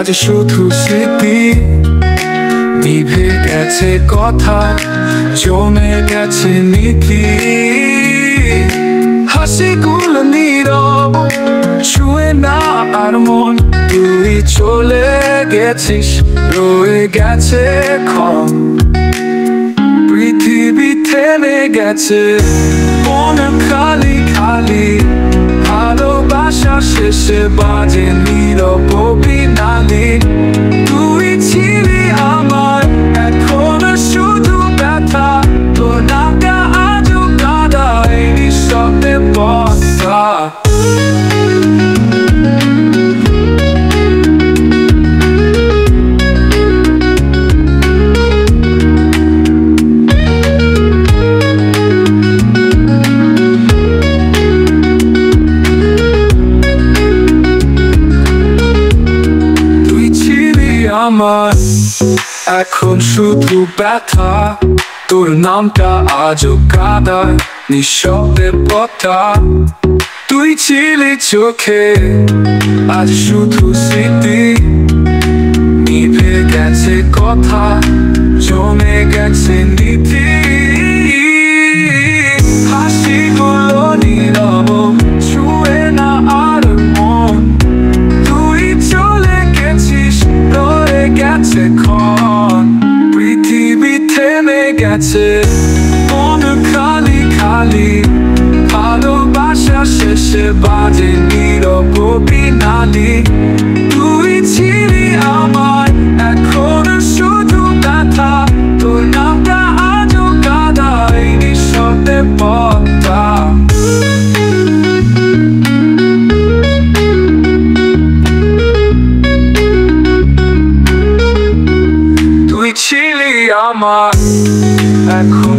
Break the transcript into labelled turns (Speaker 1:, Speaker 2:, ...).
Speaker 1: আজ শুধু স্মৃতি। নিভে গেছে কথা, জমে গেছে নীতি। হাসিগুলো নীরব, ছুঁয়ে না আর মন। তুই চলে গেছিস, রয়ে গেছে ক্ষণ। পৃথিবী থেমে গেছে, মন খালি খালি। ভালোবাসা শেষে বাজে নীরব অভিনালী। তুই ছিলি আমার, এখন শুধু ব্যথা। তোর নামটা আজও কাঁদা এই নিঃশব্দে বসা। আমার এখন শুধু ব্যথা। তোর নামটা আজও কাঁদা নিঃশব্দে পথা। তুই ছিলি চোখে, আজ শুধু স্মৃতি। নিভে গেছে কথা, জমে গেছে নীতি। হাসিগুলো নীরব, ছুঁয়ে না আর মন। তুই চলে গেছিস, রয়ে গেছে ক্ষণ। পৃথিবী থেমে গেছে, মন খালি খালি। ভালোবাসা শেষে বাজে নীরব অভিনালী। তুই ছিলি আমার, এখন শুধু ব্যথা। তোর নামটা আজও কাঁদা এই নিঃশব্দে পথা। তুই ছিলি আমার, এখন